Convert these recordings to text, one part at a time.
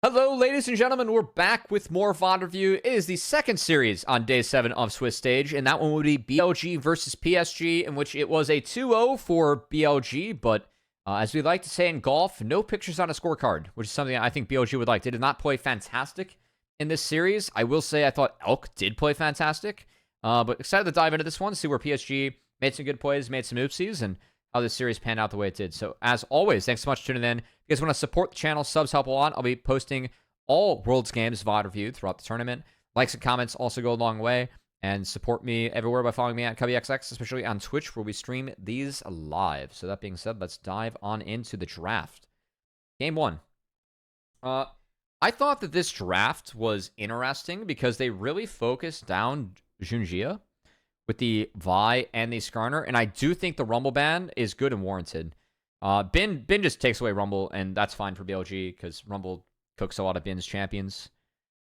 Hello, ladies and gentlemen. We're back with more VoD review. It is the second series on day 7 of Swiss Stage, and that one would be BLG versus PSG, in which it was a 2-0 for BLG, but as we like to say in golf, no pictures on a scorecard, which is something I think BLG would like. They did not play fantastic in this series. I will say I thought Elk did play fantastic, but excited to dive into this one, see where PSG made some good plays, made some oopsies, and how this series panned out the way it did. So, as always, thanks so much for tuning in. If you guys want to support the channel, subs help a lot. I'll be posting all Worlds games VoD reviewed throughout the tournament. Likes and comments also go a long way. And support me everywhere by following me at CubbyXX, especially on Twitch, where we stream these live. So that being said, let's dive on into the draft. Game 1. I thought that this draft was interesting because they really focused down Junjia with the Vi and the Skarner, and I do think the Rumble ban is good and warranted. Bin just takes away Rumble, and that's fine for BLG because Rumble cooks a lot of Bin's champions.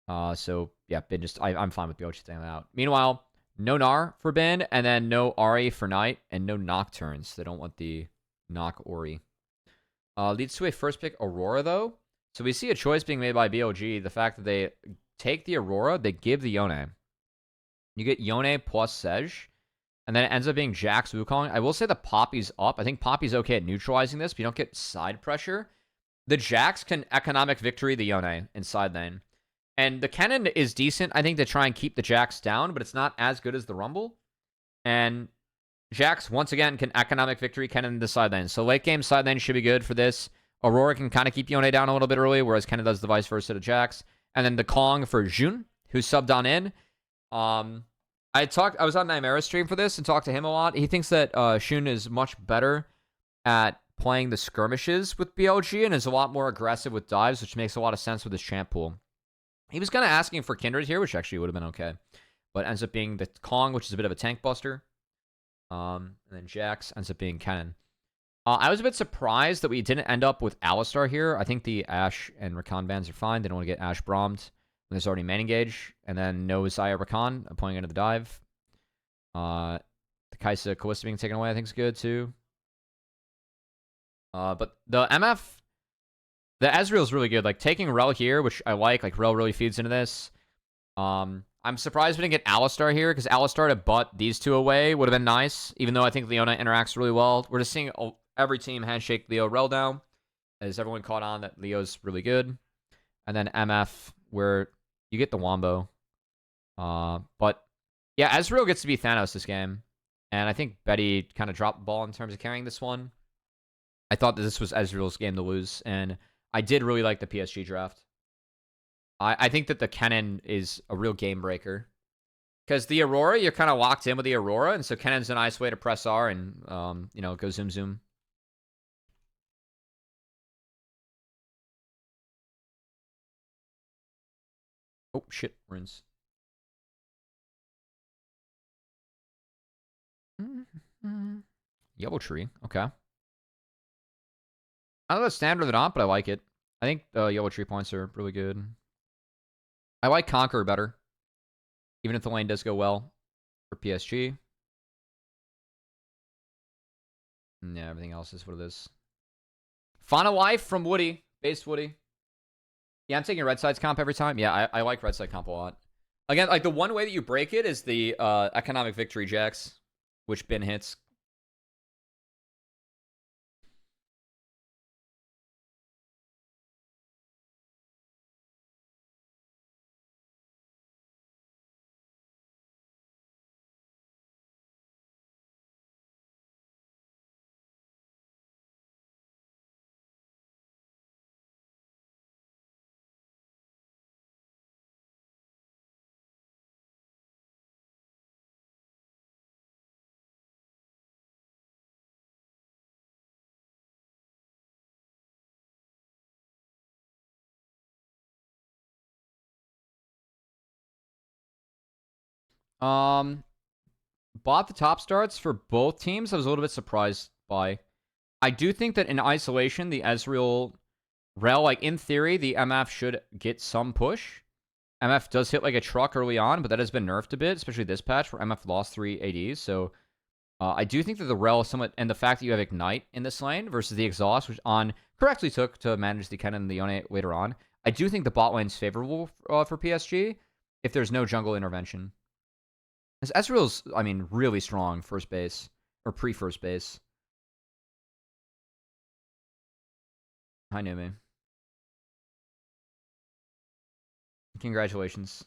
So yeah, Bin just I'm fine with BLG taking that out. Meanwhile, no Gnar for Bin, and then no Ahri for Knight, and no Nocturnes. They don't want the Noc Ori. Leads to a first pick Aurora though. So we see a choice being made by BLG. The fact that they take the Aurora, they give the Yone. You get Yone plus Sej, and then it ends up being Jax Wukong. I will say the Poppy's up. I think Poppy's okay at neutralizing this, but you don't get side pressure. The Jax can economic victory the Yone in side lane. And the Kennen is decent, I think, to try and keep the Jax down, but it's not as good as the Rumble. And Jax, once again, can economic victory Kennen in the side lane. So late game side lane should be good for this. Aurora can kind of keep Yone down a little bit early, whereas Kennen does the vice versa to Jax. And then the Kong for Jun, who's subbed on in. I was on Nightmare stream for this and talked to him a lot. He thinks that Shun is much better at playing the skirmishes with BLG and is a lot more aggressive with dives, which makes a lot of sense with his champ pool. He was kind of asking for Kindred here, which actually would have been okay, but ends up being the Kong, which is a bit of a tank buster. And then Jax ends up being Kennen. I was a bit surprised that we didn't end up with Alistar here. I think the Ashe and Rakan bans are fine. They don't want to get Ashe Brahmed. There's already main engage, and then no Zaya Rakan pointing into the dive. The Kaisa Kalista being taken away, I think, is good too. But the MF, the Ezreal is really good. Like taking Rel here, which I like Rel really feeds into this. I'm surprised we didn't get Alistar here because Alistar to butt these two away would have been nice. Even though I think Leona interacts really well, we're just seeing every team handshake Leo Rel down, as everyone caught on that Leo's really good, and then MF where you get the Wombo. But yeah, Ezreal gets to be Thanos this game. And I think Betty kind of dropped the ball in terms of carrying this one. I thought that this was Ezreal's game to lose. And I did really like the PSG draft. I think that the Kennen is a real game breaker. Because the Aurora, you're kind of locked in with the Aurora. And so Kennen's a nice way to press R and, go zoom zoom. Oh, shit. Runes. Yellow tree. Okay. I don't know if standard or not, but I like it. I think yellow tree points are really good. I like Conqueror better. Even if the lane does go well for PSG. Yeah, everything else is what it is. Fauna Life from Woody. Based Woody. Yeah, I'm taking Red Side's comp every time. Yeah, I like Red Side comp a lot. Again, like the one way that you break it is the economic victory Jax, which Bin hits. Bought the top starts for both teams. I was a little bit surprised by. I do think that in isolation, the Ezreal Rel, like in theory, the MF should get some push. MF does hit like a truck early on, but that has been nerfed a bit, especially this patch where MF lost 3 ADs. So I do think that the Rel somewhat, and the fact that you have Ignite in this lane versus the Exhaust, which On correctly took to manage the Kennen and the Yone later on, I do think the bot lane's favorable for PSG if there's no jungle intervention. Because Ezreal's, I mean, really strong first base. Or pre-first base. Hi, Numi. Congratulations.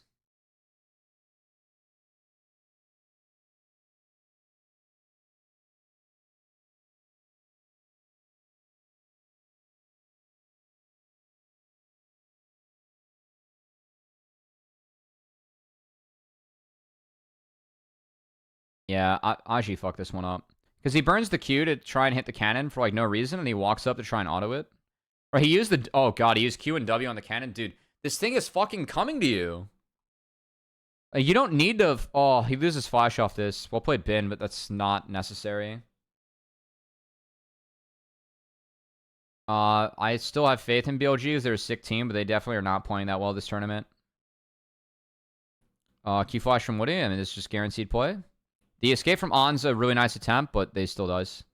Yeah, Aji fucked this one up. Because he burns the Q to try and hit the cannon for like no reason, and he walks up to try and auto it. Or he used the... Oh god, he used Q and W on the cannon. Dude, this thing is fucking coming to you. You don't need to... Oh, he loses flash off this. Well played, Bin, but that's not necessary. I still have faith in BLG because they're a sick team, but they definitely are not playing that well this tournament. Q flash from Woody, and it's just guaranteed play. The escape from On's a really nice attempt, but they still does.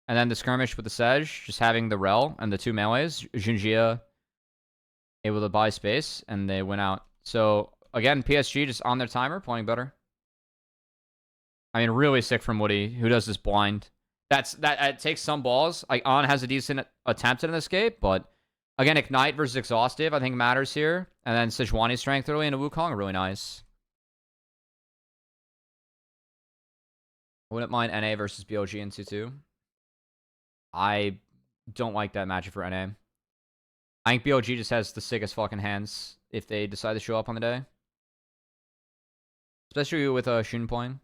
And then the skirmish with the Sedge, just having the Rel and the two melees. Junjia able to buy space, and they went out. So, again, PSG just on their timer, playing better. I mean, really sick from Woody, who does this blind. It takes some balls. Like, On has a decent attempt at an escape, but again, Ignite versus Exhaustive, I think matters here. And then Sejuani's strength early into Wukong, really nice. I wouldn't mind NA versus BLG in 2-2. I don't like that matchup for NA. I think BLG just has the sickest fucking hands if they decide to show up on the day. Especially with Shun playing.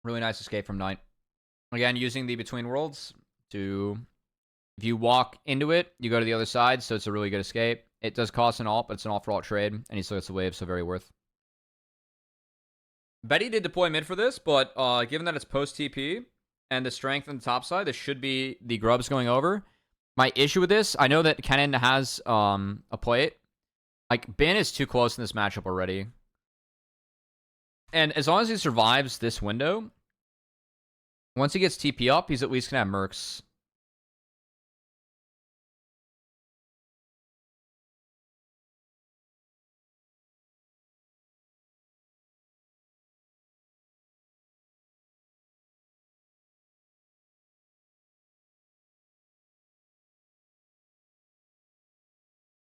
Really nice escape from Knight. Again, using the Between Worlds to... If you walk into it, you go to the other side, so it's a really good escape. It does cost an ult, but it's an ult for ult trade, and he still gets the wave, so very worth. Betty did deploy mid for this, but given that it's post-TP and the strength on the top side, this should be the grubs going over. My issue with this, I know that Kennen has a plate. Like, Bin is too close in this matchup already. And as long as he survives this window, once he gets TP up, he's at least going to have Mercs.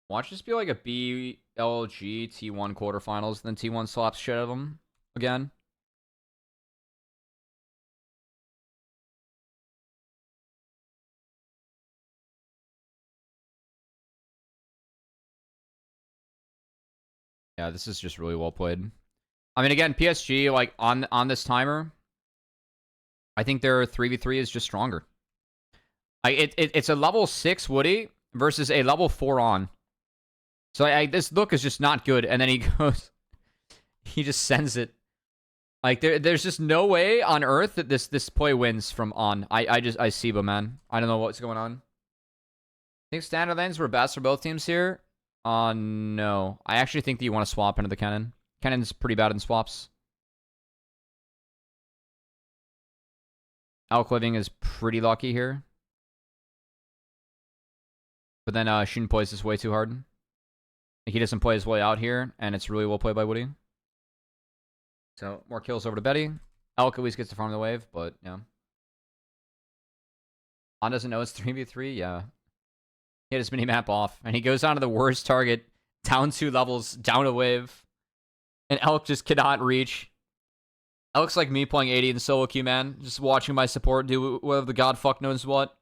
Watch this be like a BLG T1 quarterfinals, then T1 slaps shit out of them again. Yeah, this is just really well played. I mean, again, PSG, like, on this timer, I think their 3v3 is just stronger. It's a level 6 Woody versus a level 4 On. So this look is just not good, and then he goes... He just sends it. Like, there's just no way on Earth that this play wins from On. I see, but man, I don't know what's going on. I think standard lanes were best for both teams here. No. I actually think that you want to swap into the Kennen. Kennen's pretty bad in swaps. Elk Living is pretty lucky here. But then Shun plays this way too hard. Like, he doesn't play his way out here, and it's really well played by Woody. So, more kills over to Betty. Elk at least gets to farm the wave, but, yeah. On doesn't know it's 3v3, yeah. He had his mini-map off, and he goes on to the worst target, down 2 levels, down a wave. And Elk just cannot reach. Elk's like me playing 80 in solo queue, man. Just watching my support do whatever the god fuck knows what.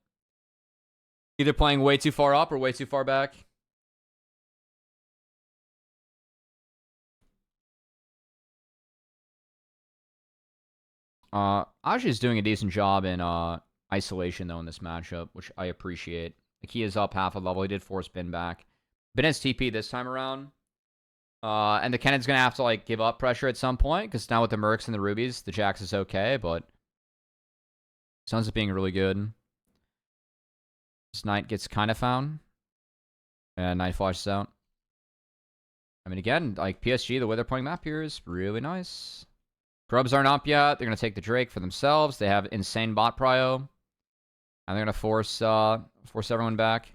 Either playing way too far up or way too far back. Aji's doing a decent job in isolation, though, in this matchup, which I appreciate. Like, he is up half a level. He did force Bin back. Bin has TP this time around. And the Kennen's going to have to, like, give up pressure at some point, because now with the Mercs and the Rubies, the Jax is okay, but sounds up being really good. This Knight gets kind of found. And Knight flashes out. I mean, again, like PSG, the way they're playing map here is really nice. Grubs aren't up yet. They're going to take the Drake for themselves. They have insane bot prio. And they're going to force everyone back.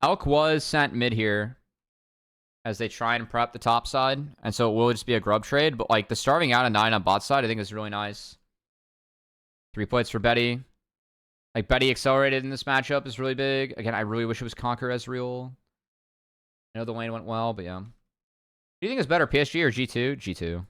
Elk was sent mid here as they try and prep the top side. And so it will just be a grub trade. But like the starving out of 9 on bot side, I think is really nice. 3 plates for Betty. Like Betty accelerated in this matchup is really big. Again, I really wish it was Conquer Ezreal. I know the lane went well, but yeah. Do you think it's better, PSG or G2? G2.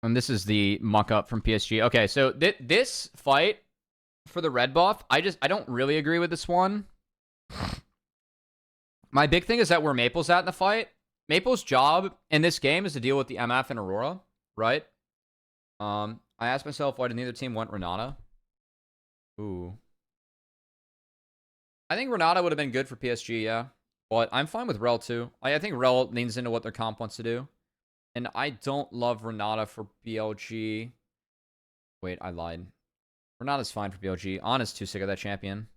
And this is the muck-up from PSG. Okay, so this fight for the red buff, I don't really agree with this one. My big thing is that where Maple's at in the fight. Maple's job in this game is to deal with the MF and Aurora, right? I asked myself why did neither team want Renata? Ooh. I think Renata would have been good for PSG, yeah. But I'm fine with Rel too. I think Rel leans into what their comp wants to do. And I don't love Renata for BLG. Wait, I lied. Renata's fine for BLG. Ana's too sick of that champion.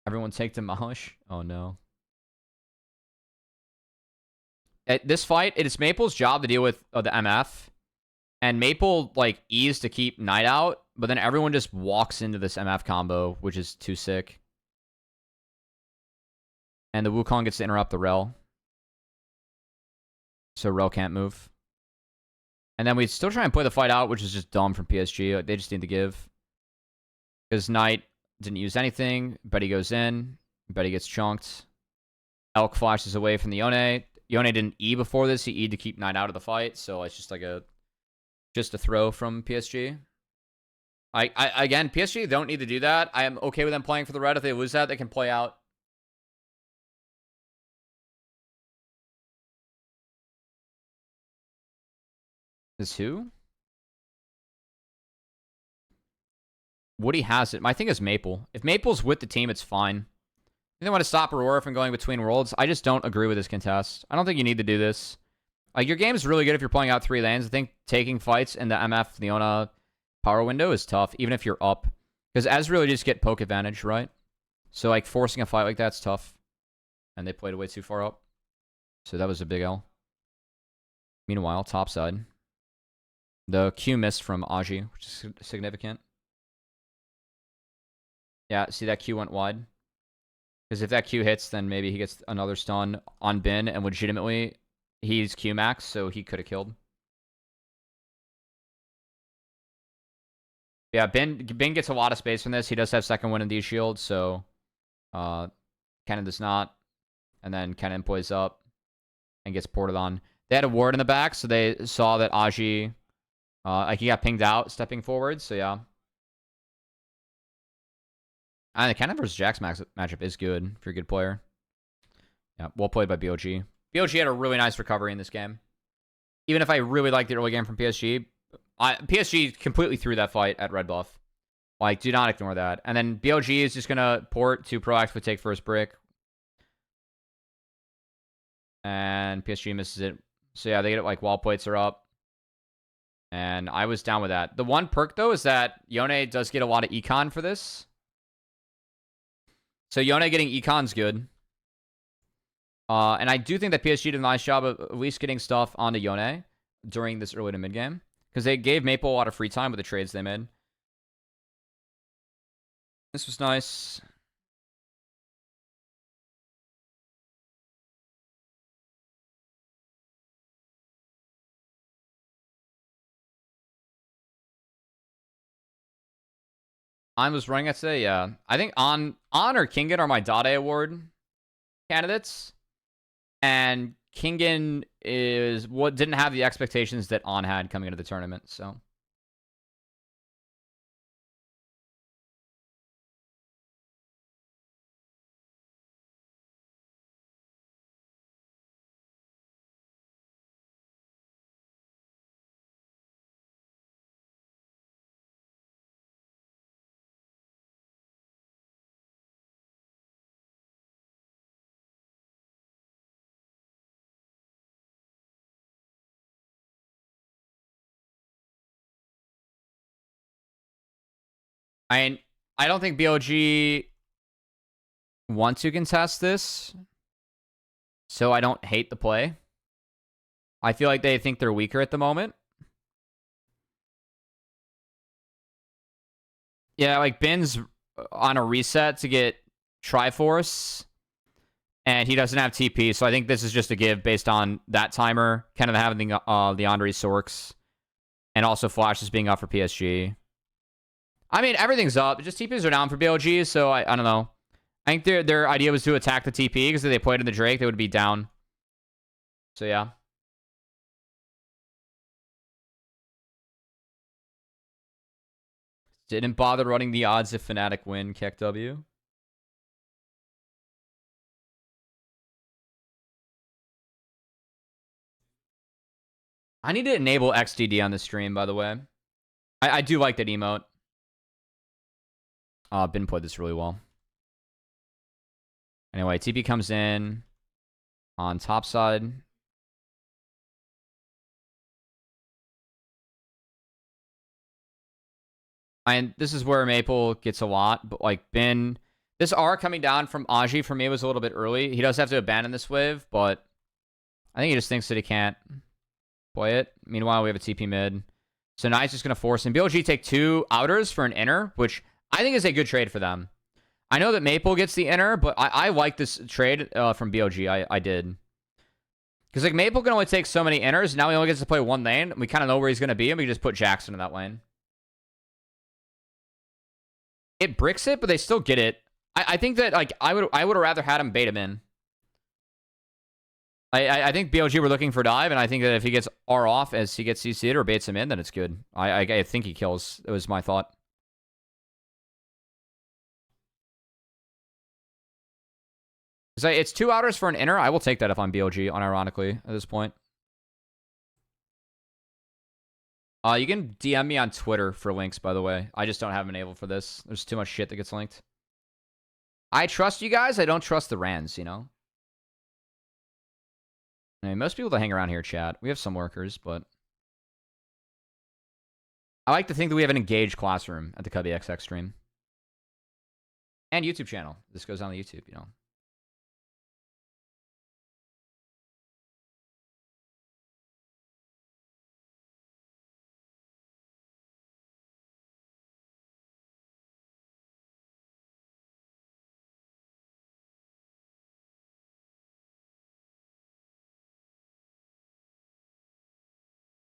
Everyone take Demolish. Oh no. At this fight, it is Maple's job to deal with the MF. And Maple, like, ease to keep Knight out. But then everyone just walks into this MF combo, which is too sick. And the Wukong gets to interrupt the Rel. So Rel can't move. And then we still try and play the fight out, which is just dumb from PSG. Like, they just need to give. Because Knight didn't use anything. Betty goes in. Betty gets chunked. Elk flashes away from the Yone. Yone didn't E before this. He E'd to keep Knight out of the fight. So it's just like a throw from PSG. Again, PSG don't need to do that. I am okay with them playing for the red. If they lose that, they can play out. Is who? Woody has it. My thing is Maple. If Maple's with the team, it's fine. They want to stop Aurora from going between worlds. I just don't agree with this contest. I don't think you need to do this. Like, your game is really good if you're playing out 3 lanes. I think taking fights in the MF Leona power window is tough, even if you're up. Because Ezreal really just get poke advantage, right? So, like, forcing a fight like that's tough. And they played it way too far up. So that was a big L. Meanwhile, top side. The Q missed from Aji, which is significant. Yeah, see that Q went wide? Because if that Q hits, then maybe he gets another stun on Bin, and legitimately, he's Q max, so he could have killed. Yeah, Bin gets a lot of space from this. He does have second win in these shields, so Kennen does not. And then Kennen plays up and gets ported on. They had a ward in the back, so they saw that Aji, like he got pinged out stepping forward, so yeah. And the Kennen versus Jax matchup is good if you're a good player. Yeah, well played by BLG. BLG had a really nice recovery in this game. Even if I really liked the early game from PSG, PSG completely threw that fight at red buff. Like, do not ignore that. And then BLG is just going to port to proactively take first brick. And PSG misses it. So yeah, they get it like wall plates are up. And I was down with that. The one perk, though, is that Yone does get a lot of econ for this. So Yone getting econ's good. And I do think that PSG did a nice job of at least getting stuff onto Yone during this early to mid game. Because they gave Maple a lot of free time with the trades they made. This was nice. On was running that today, yeah. I think on or Kingen are my Dade Award candidates. And Kingen is what didn't have the expectations that On had coming into the tournament, so. I don't think BLG want to contest this, so I don't hate the play. I feel like they think they're weaker at the moment. Yeah, like Bin's on a reset to get Triforce, and he doesn't have TP, so I think this is just a give based on that timer, kind of having the Andre Sorks, and also Flashes being up for PSG. I mean, everything's up. Just TPs are down for BLG, so I don't know. I think their idea was to attack the TP, because if they played in the Drake, they would be down. So yeah. Didn't bother running the odds if Fnatic win, Keck W. I need to enable XDD on the stream, by the way. I do like that emote. Bin played this really well. Anyway, TP comes in on top side. And this is where Maple gets a lot, but like Bin, this R coming down from Aji for me was a little bit early. He does have to abandon this wave, but I think he just thinks that he can't play it. Meanwhile, we have a TP mid. So now he's just going to force him. BLG take 2 outers for an inner, which I think is a good trade for them. I know that Maple gets the inner, but I like this trade from BLG. I did. Because like Maple can only take so many inners. Now he only gets to play 1 lane. We kind of know where he's going to be, and we can just put Jackson in that lane. It bricks it, but they still get it. I think that like I would have rather had him bait him in. I think BLG were looking for dive, and I think that if he gets R off as he gets CC'd or baits him in, then it's good. I think he kills. It was my thought. It's 2 outers for an inner. I will take that if I'm BLG, unironically, at this point. You can DM me on Twitter for links, by the way. I just don't have them enabled for this. There's too much shit that gets linked. I trust you guys. I don't trust the Rands, you know? I mean, most people that hang around here chat. We have some workers, but I like to think that we have an engaged classroom at the Cubby XX stream. And YouTube channel. This goes on the YouTube, you know?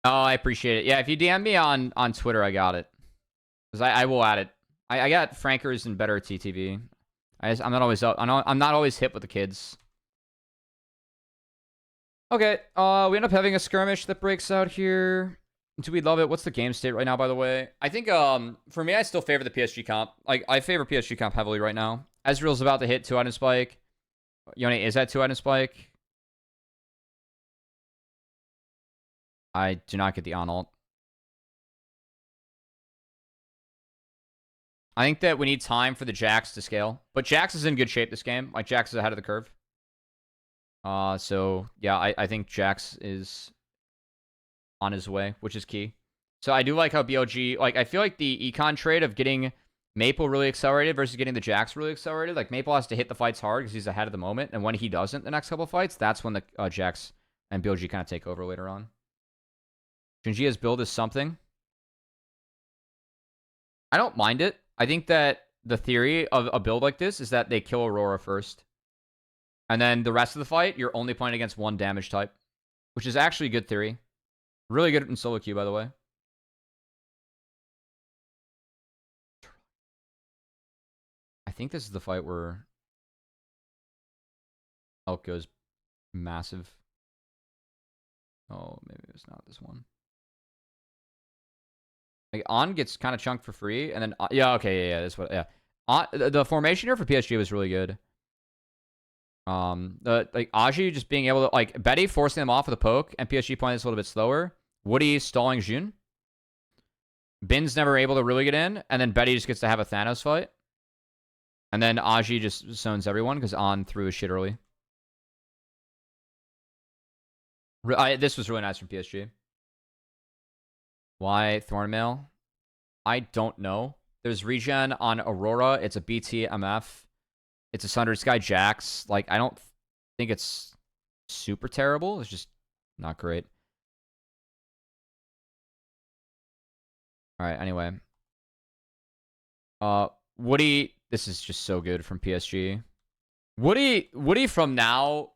Oh, I appreciate it. Yeah, if you DM me on Twitter, I got it. Because I will add it. I got Frankers and better TTV. I'm not always up. I'm not always hip with the kids. Okay, we end up having a skirmish that breaks out here. Do we love it? What's the game state right now, by the way? I think, for me, I still favor the PSG comp. Like, I favor PSG comp heavily right now. Ezreal's about to hit 2-item spike. Yone is at 2-item spike. I do not get the on-ult. I think that we need time for the Jax to scale. But Jax is in good shape this game. Like, Jax is ahead of the curve. So, yeah, I think Jax is on his way, which is key. So I do like how BLG... Like, I feel like the econ trade of getting Maple really accelerated versus getting the Jax really accelerated. Like, Maple has to hit the fights hard because he's ahead of the moment. And when he doesn't the next couple of fights, that's when the Jax and BLG kind of take over later on. Shinjia's build is something. I don't mind it. I think that the theory of a build like this is that they kill Aurora first. And then the rest of the fight, you're only playing against 1 damage type. Which is actually a good theory. Really good in solo queue, by the way. I think this is the fight where Elk goes massive. Oh, maybe it's not this one. Like, On gets kind of chunked for free, and then... yeah, okay, yeah, that's what... Yeah. The formation here for PSG was really good. Like, Aji just being able to... Like, Betty forcing them off with a poke, and PSG playing this a little bit slower. Woody stalling Jun. Bin's never able to really get in, and then Betty just gets to have a Thanos fight. And then Aji just zones everyone, because On threw his shit early. This was really nice from PSG. Why Thornmail? I don't know. There's regen on Aurora. It's a BT MF. It's a Sundered Sky Jax. Like, I don't think it's super terrible. It's just not great. All right, anyway. Woody, this is just so good from PSG. Woody from now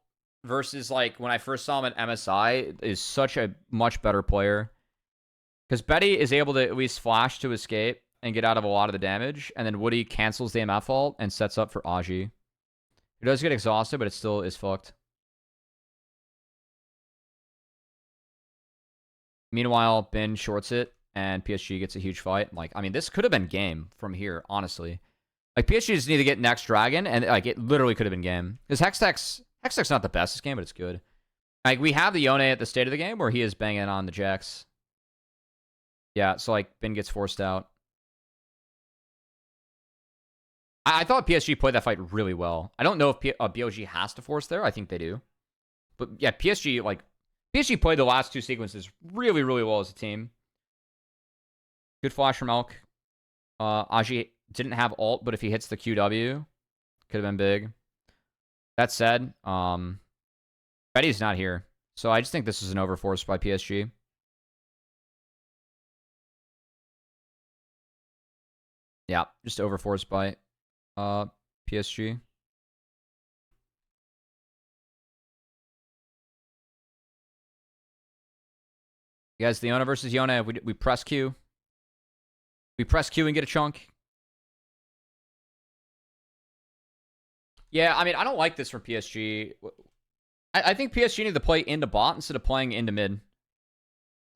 versus like when I first saw him at MSI is such a much better player. Because Betty is able to at least flash to escape and get out of a lot of the damage, and then Woody cancels the MF ult and sets up for Aji. He does get exhausted, but it still is fucked. Meanwhile, Bin shorts it, and PSG gets a huge fight. Like, I mean, this could have been game from here, honestly. Like, PSG just need to get next dragon, and like it literally could have been game. Because Hextech's not the best this game, but it's good. Like, we have the Yone at the state of the game where he is banging on the Jax. Yeah, so like Bin gets forced out. I thought PSG played that fight really well. I don't know if BLG has to force there. I think they do. But yeah, PSG played the last two sequences really, really well as a team. Good flash from Elk. Aji didn't have ult, but if he hits the QW, could have been big. That said, Betty's not here. So I just think this is an overforce by PSG. Yeah, just overforced by PSG. You guys, Leona versus Yone. We press Q. We press Q and get a chunk. Yeah, I mean, I don't like this from PSG. I think PSG need to play into bot instead of playing into mid.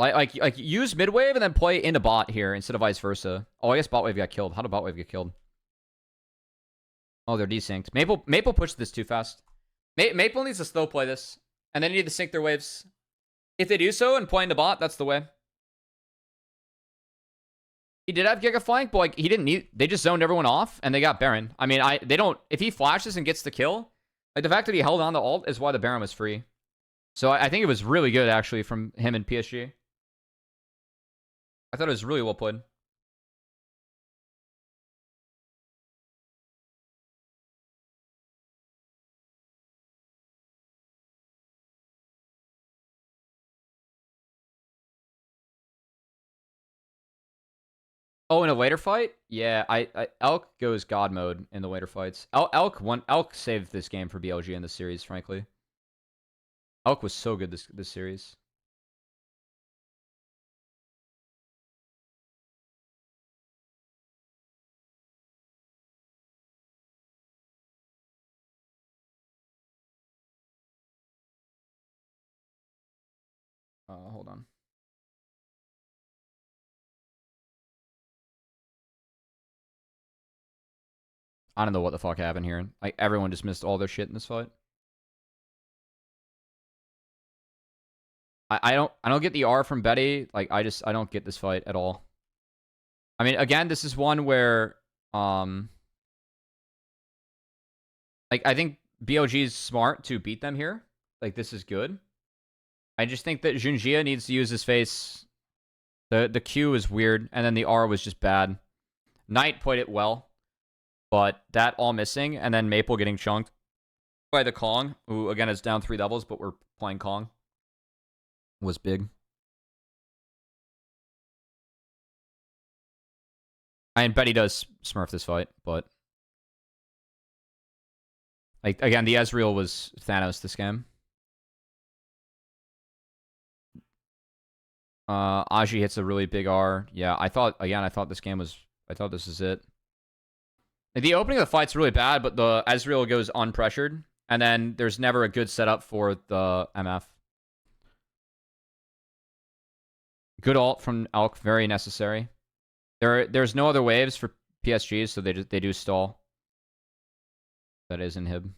Like use mid wave and then play into bot here instead of vice versa. Oh, I guess bot wave got killed. How did bot wave get killed? Oh, they're desynced. Maple pushed this too fast. Maple needs to slow play this, and they need to sync their waves. If they do so and play into bot, that's the way. He did have Giga Flank, but like he didn't need. They just zoned everyone off, and they got Baron. I mean, they don't. If he flashes and gets the kill, like the fact that he held on the ult is why the Baron was free. So I think it was really good actually from him and PSG. I thought it was really well played. Oh, in a later fight? Yeah, Elk goes God mode in the later fights. Elk saved this game for BLG in this series, frankly. Elk was so good this series. Hold on. I don't know what the fuck happened here. Like everyone just missed all their shit in this fight. I don't get the R from Betty. Like I don't get this fight at all. I mean, again, this is one where like I think BLG is smart to beat them here. Like this is good. I just think that Junjia needs to use his face. The Q is weird, and then the R was just bad. Knight played it well, but that all missing, and then Maple getting chunked by the Kong, who again is down 3 levels, but we're playing Kong, was big. I mean, Betty does smurf this fight, but like again, the Ezreal was Thanos this game. Aji hits a really big R. Yeah, I thought this game was. I thought this is it. The opening of the fight's really bad, but the Ezreal goes unpressured, and then there's never a good setup for the MF. Good ult from Elk, very necessary. There's no other waves for PSG, so they do stall. That is inhib.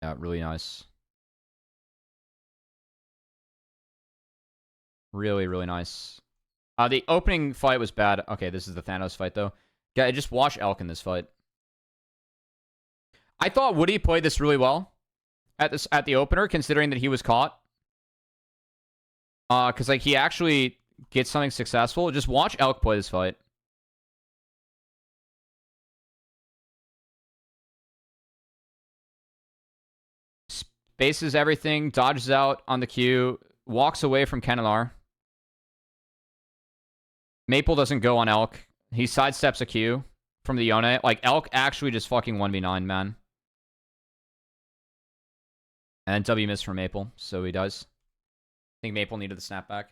Yeah, really nice. Really, really nice. The opening fight was bad. Okay, this is the Thanos fight, though. Yeah, just watch Elk in this fight. I thought Woody played this really well at the opener, considering that he was caught. Because like he actually gets something successful. Just watch Elk play this fight. bases everything, dodges out on the Q, walks away from Kennelar. Maple doesn't go on Elk. He sidesteps a Q from the Yone. Like, Elk actually just fucking 1v9, man. And then W missed from Maple, so he does. I think Maple needed the snapback.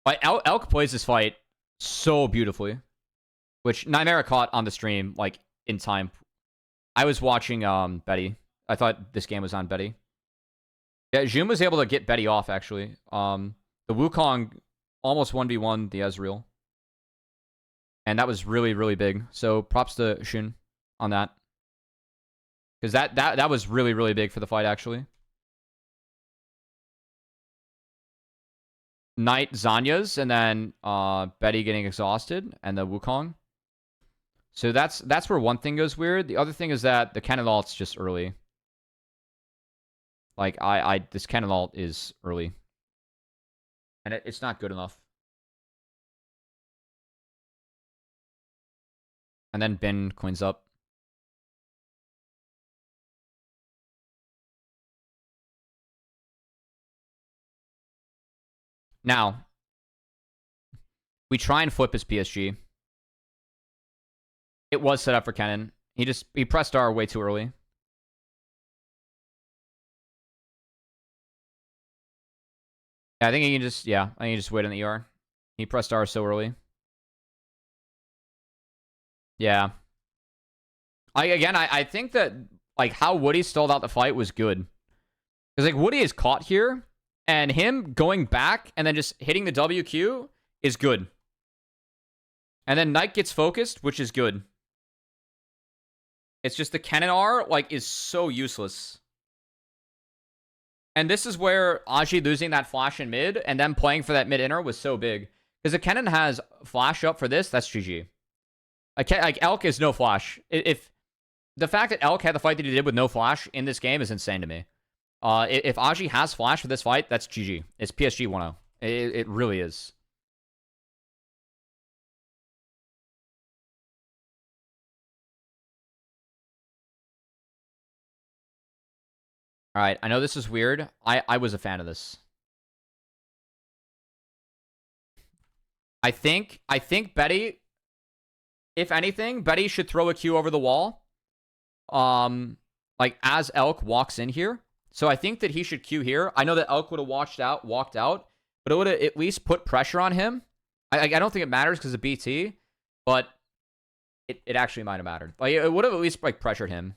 But Elk plays this fight so beautifully, which Nightmare caught on the stream, like, in time. I was watching Betty. I thought this game was on Betty. Yeah, Jun was able to get Betty off, actually. The Wukong almost 1v1 the Ezreal. And that was really, really big. So props to Shun on that. Because that was really, really big for the fight, actually. Knight Zanya's, and then Betty getting exhausted, and the Wukong. So that's where one thing goes weird. The other thing is that the Cannon Alt's just early. Like, this Cannon Alt is early. And it's not good enough. And then Bin cleans up. Now, we try and flip his PSG. It was set up for Kennen. He pressed R way too early. Yeah, I think he can just wait on the ER. He pressed R so early. Yeah. I think that, like, how Woody stalled out the fight was good. Because, like, Woody is caught here, and him going back and then just hitting the WQ is good. And then Knight gets focused, which is good. It's just the Cannon R, like, is so useless. And this is where Aji losing that flash in mid and then playing for that mid inner was so big. Because if Cannon has flash up for this, that's GG. Like, Elk is no flash. If the fact that Elk had the fight that he did with no flash in this game is insane to me. If Aji has flash for this fight, that's GG. It's PSG 1-0. It really is. All right, I know this is weird. I was a fan of this. I think Betty, if anything, Betty should throw a Q over the wall. Like, as Elk walks in here. So I think that he should Q here. I know that Elk would have walked out, but it would have at least put pressure on him. I don't think it matters because of BT, but it actually might have mattered. Like, it would have at least, like, pressured him.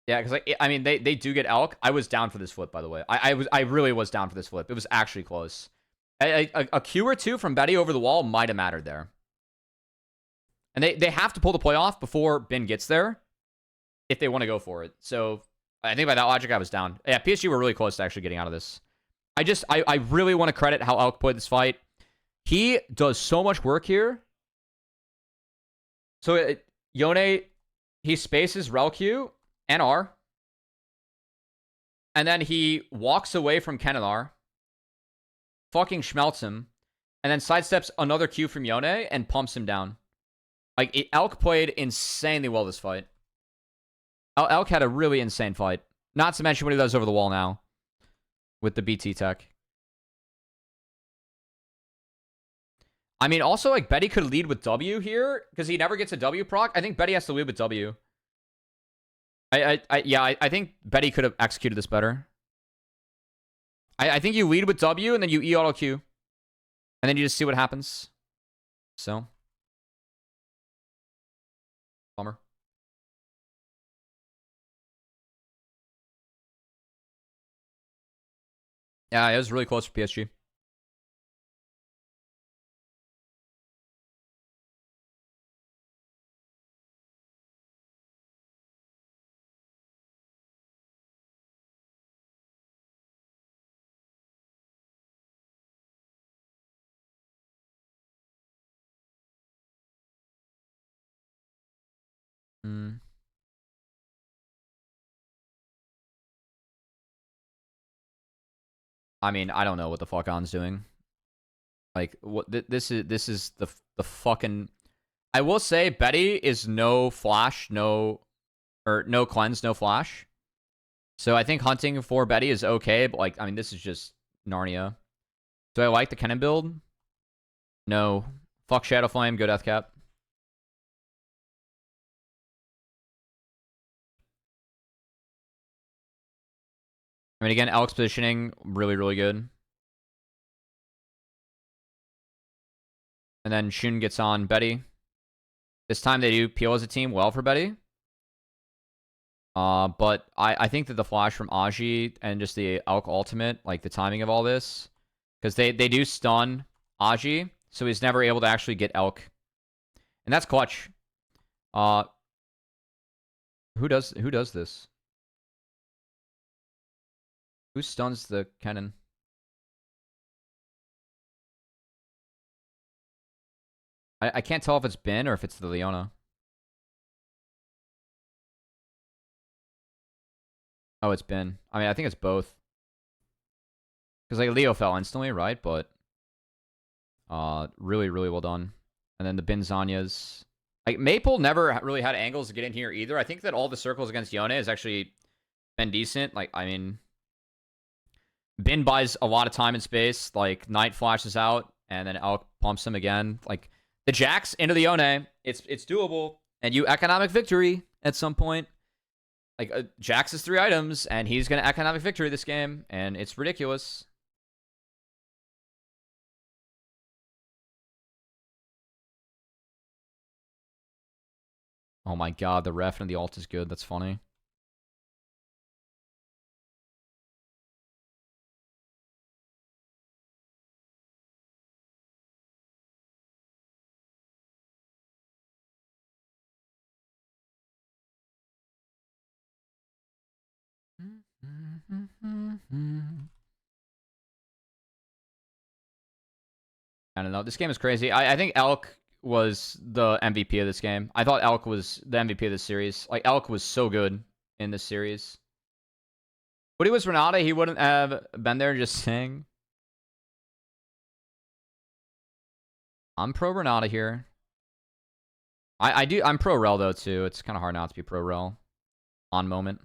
Yeah, because, like, I mean, they do get Elk. I was down for this flip, by the way. I really was down for this flip. It was actually close. A Q or two from Betty over the wall might have mattered there. And they have to pull the play off before Bin gets there if they want to go for it. So I think by that logic, I was down. Yeah, PSG were really close to actually getting out of this. I really want to credit how Elk played this fight. He does so much work here. So Yone, he spaces Rel Q and R. And then he walks away from Kennelar. Fucking schmelts him. And then sidesteps another Q from Yone and pumps him down. Like, Elk played insanely well this fight. Elk had a really insane fight. Not to mention what he does over the wall now. With the BT tech. I mean, also, like, Betty could lead with W here. Because he never gets a W proc. I think Betty has to lead with W. I think Betty could have executed this better. I think you lead with W and then you E auto Q. And then you just see what happens. So. Bummer. Yeah, it was really close for PSG. I mean, I don't know what the fuck On's doing. Like, what this is the fucking I will say Betty is no flash, no cleanse, no flash. So I think hunting for Betty is okay, but like, I mean, this is just Narnia. Do I like the Kennen build? No. Fuck Shadow Flame, go Deathcap. I mean, again, Alex positioning, really, really good. And then Shun gets on Betty. This time they do peel as a team well for Betty. But I think that the flash from Aji and just the Elk ultimate, like the timing of all this, because they do stun Aji, so he's never able to actually get Elk. And that's clutch. Who does this? Who stuns the Kennen? I can't tell if it's Ben or if it's the Leona. Oh, it's Ben. I mean, I think it's both. Because like Leo fell instantly, right? But really, really well done. And then the Ben Zanyas. Like Maple never really had angles to get in here either. I think that all the circles against Yone has actually been decent. Like, I mean, Ben buys a lot of time and space. Like Knight flashes out, and then Elk pumps him again. Like the Jax into the Yone, it's doable, and you economic victory at some point. Like Jax is 3 items, and he's gonna economic victory this game, and it's ridiculous. Oh my god, the ref and the ult is good. That's funny. I don't know. This game is crazy. I think Elk was the MVP of this game. I thought Elk was the MVP of this series. Like, Elk was so good in this series. But he was Renata. He wouldn't have been there just saying. I'm pro Renata here. I'm pro Rel, though, too. It's kind of hard not to be pro Rel. On moment.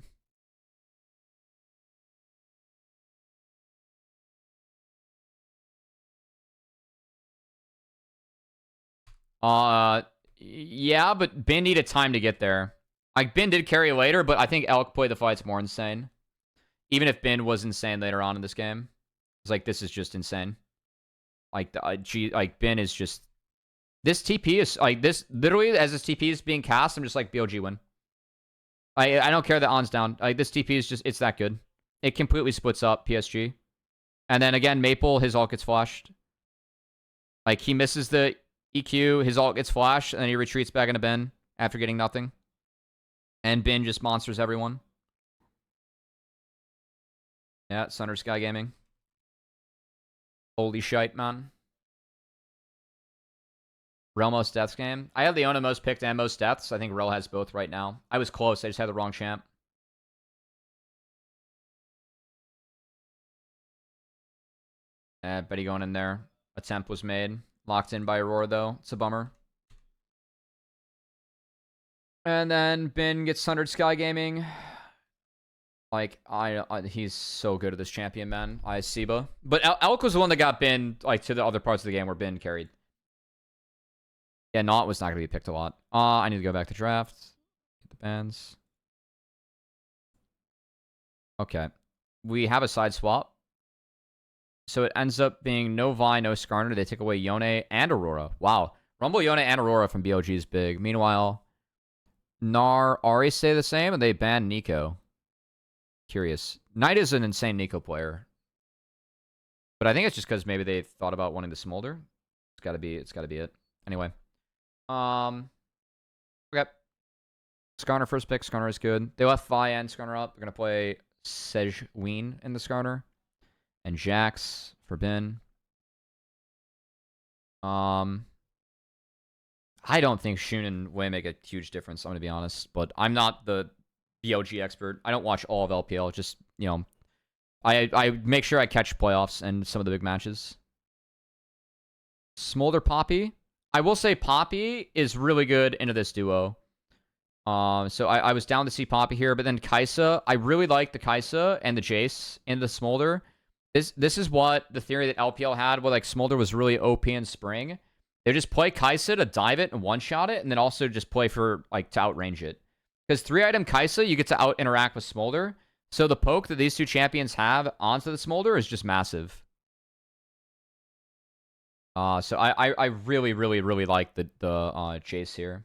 Yeah, but Ben needed time to get there. Like, Ben did carry later, but I think Elk played the fights more insane. Even if Ben was insane later on in this game. It's like, this is just insane. Like, Ben is just... This TP is, like, this... Literally, as this TP is being cast, I'm just like, BLG win. I don't care that On's down. Like, this TP is just... It's that good. It completely splits up PSG. And then, again, Maple, his ult gets flashed. Like, he misses the EQ, his ult gets flashed, and then he retreats back into Ben after getting nothing. And Ben just monsters everyone. Yeah, Sunder Sky Gaming. Holy shite, man. Rel most deaths game. I have Leona most picked and most deaths. I think Rel has both right now. I was close. I just had the wrong champ. Betty going in there. Attempt was made. Locked in by Aurora, though. It's a bummer. And then Ben gets Sundered Sky Gaming. Like, he's so good at this champion, man. Siba. But Elk was the one that got Ben, like, to the other parts of the game where Ben carried. Yeah, Naught was not going to be picked a lot. I need to go back to draft. Get the bands. Okay. We have a side swap. So it ends up being no Vi, no Skarner. They take away Yone and Aurora. Wow. Rumble, Yone, and Aurora from BLG is big. Meanwhile, Gnar, Ari stay the same, and they ban Nico. Curious. Knight is an insane Nico player. But I think it's just because maybe they thought about wanting to smolder. It's gotta be it. Anyway. Okay. Skarner first pick. Skarner is good. They left Vi and Skarner up. They're gonna play Sejween in the Skarner. And Jax for Ben. I don't think Shun and Wei make a huge difference, I'm going to be honest. But I'm not the BLG expert. I don't watch all of LPL. Just, you know, I make sure I catch playoffs and some of the big matches. Smolder Poppy. I will say Poppy is really good into this duo. So I was down to see Poppy here, but then Kai'Sa, I really like the Kai'Sa and the Jace in the Smolder. This is what the theory that LPL had, where like Smolder was really OP in Spring. They just play Kai'Sa to dive it and one-shot it, and then also just play for like to outrange it. Because 3-item Kai'Sa, you get to out-interact with Smolder. So the poke that these two champions have onto the Smolder is just massive. So I really, really, really like the Jace here.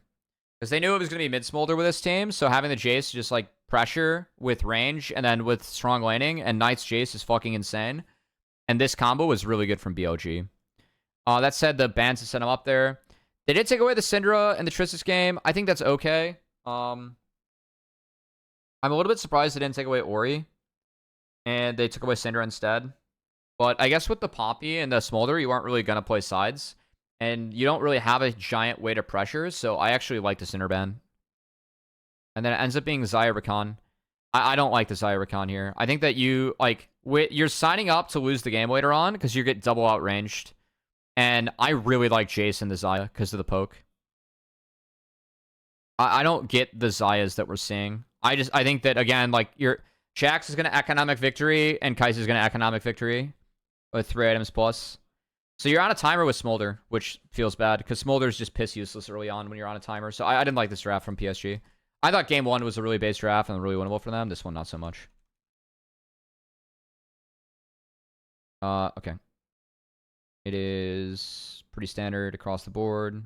Because they knew it was going to be mid-Smolder with this team, so having the Jace just like pressure with range and then with strong laning, and Knight's Jace is fucking insane. And this combo was really good from BLG. That said, the bans to set him up there. They did take away the Syndra in the Tristis game. I think that's okay. I'm a little bit surprised they didn't take away Ori. And they took away Syndra instead. But I guess with the Poppy and the Smolder, you aren't really going to play sides. And you don't really have a giant weight of pressure. So I actually like the Syndra ban. And then it ends up being Xayah Rakan. I don't like the Xayah Rakan here. I think that you, like, you're signing up to lose the game later on because you get double outranged. And I really like Jace and the Xayah because of the poke. I don't get the Xayahs that we're seeing. I think that, again, like, Jax is going to economic victory and Kai'Sa is going to economic victory with 3 items plus. So you're on a timer with Smolder, which feels bad because Smolder is just piss useless early on when you're on a timer. So I didn't like this draft from PSG. I thought game 1 was a really base draft and really winnable for them. This one, not so much. Okay. It is pretty standard across the board.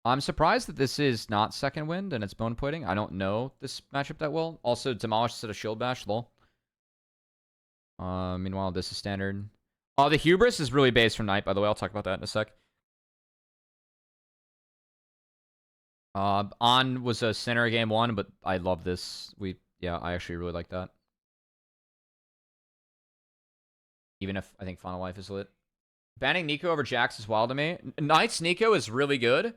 I'm surprised that this is not second wind and it's bone plating. I don't know this matchup that well. Also, demolished instead of shield bash, lol. Meanwhile, this is standard. The hubris is really based from Knight, by the way. I'll talk about that in a sec. On was a center game 1, but I love this. Yeah, I actually really like that. Even if I think Final Life is lit. Banning Nico over Jax is wild to me. Knight's Nico is really good.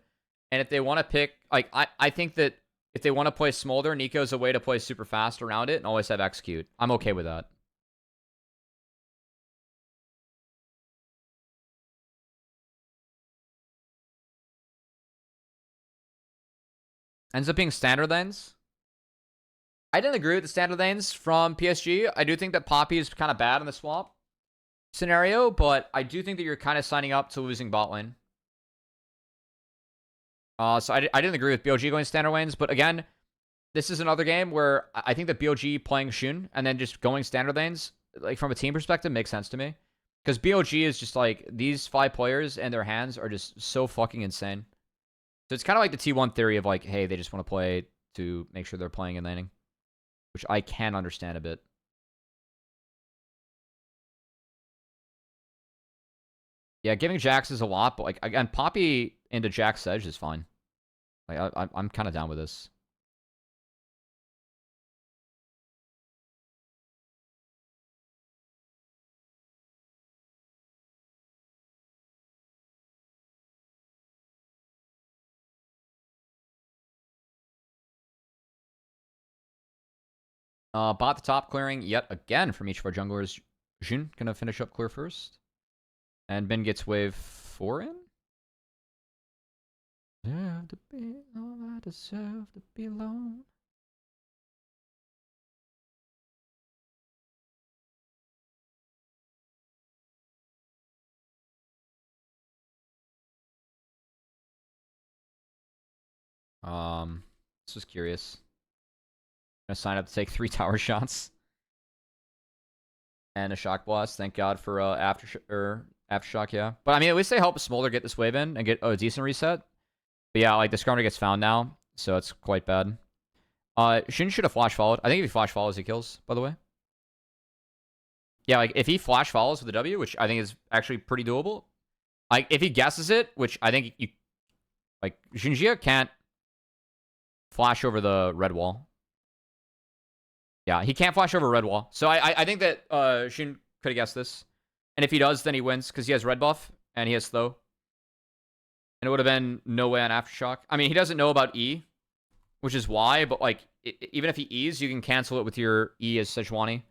And if they want to pick, like, I think that if they want to play Smolder, Nico's a way to play super fast around it and always have execute. I'm okay with that. Ends up being standard lanes. I didn't agree with the standard lanes from PSG. I do think that Poppy is kind of bad in the swamp scenario, but I do think that you're kind of signing up to losing bot lane. So I didn't agree with BLG going standard lanes, but again, this is another game where I think that BLG playing Xun and then just going standard lanes, like from a team perspective, makes sense to me. Because BLG is just like, these 5 players and their hands are just so fucking insane. So it's kind of like the T1 theory of like, hey, they just want to play to make sure they're playing and laning. Which I can understand a bit. Yeah, giving Jax is a lot, but like, again, Poppy into Jax Sedge is fine. Like, I'm kind of down with this. Bot the top clearing yet again from each of our junglers. Jun gonna finish up clear first. And Ben gets wave 4 in. Deserve to be all I deserve to be alone. This was curious. I'm gonna sign up to take 3 tower shots. And a shock blast. Thank God for aftershock, yeah. But I mean, at least they help Smolder get this wave in and get a decent reset. But yeah, like the Scrounger gets found now, so it's quite bad. Shin should have flash followed. I think if he flash follows, he kills, by the way. Yeah, like if he flash follows with a W, which I think is actually pretty doable. Like if he guesses it, which I think you like Xinjia can't flash over the red wall. Yeah, he can't flash over red wall. So I think that Shin could have guessed this. And if he does, then he wins because he has red buff and he has slow. And it would have been no way on Aftershock. I mean, he doesn't know about E, which is why, but like, even if he E's, you can cancel it with your E as Sejuani.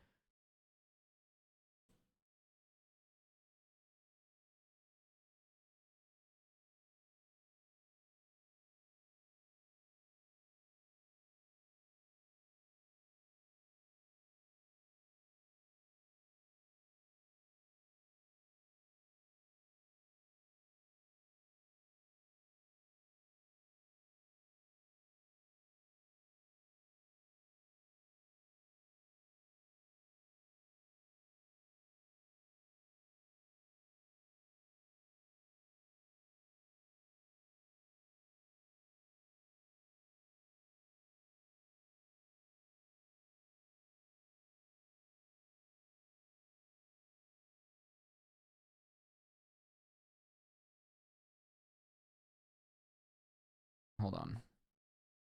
Hold on.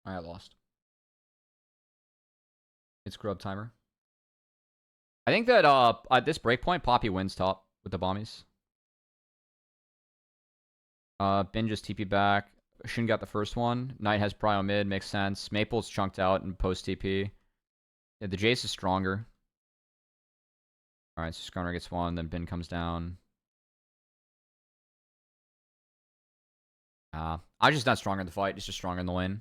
I lost. It's grub timer. I think that at this breakpoint, Poppy wins top with the bombies. Bin just TP back. Shin got the first one. Knight has prio mid, makes sense. Maple's chunked out and post TP. Yeah, the Jace is stronger. Alright, so Skarner gets one, then Bin comes down. I'm just not stronger in the fight, it's just stronger in the lane.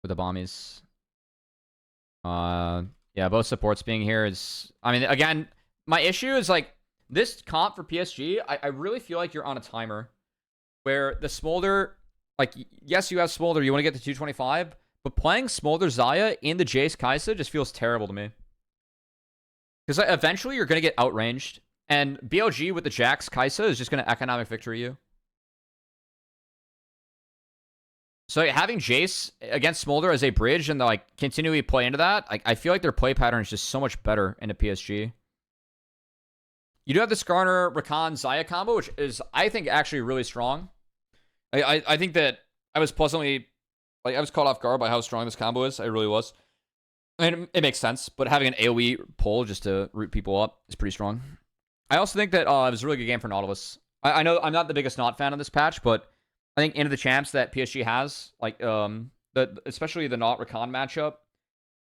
With the bombies. Yeah, both supports being here is... I mean, again, my issue is, like, this comp for PSG, I really feel like you're on a timer. Where the Smolder... Like, yes, you have Smolder, you want to get to 225, but playing Smolder Xayah in the Jace Kai'Sa just feels terrible to me. Because eventually you're going to get outranged, and BLG with the Jax Kai'Sa is just going to economic victory you. So having Jace against Smolder as a bridge and like continually play into that, I feel like their play pattern is just so much better into PSG. You do have the Skarner, Rakan, Xayah combo, which is, I think, actually really strong. I think that I was pleasantly, like, I was caught off guard by how strong this combo is. I really was. I mean, it makes sense, but having an AoE pull just to root people up is pretty strong. I also think that it was a really good game for Nautilus. I know I'm not the biggest Naut fan of this patch, but I think into the champs that PSG has, like, especially the Naut Rakan matchup,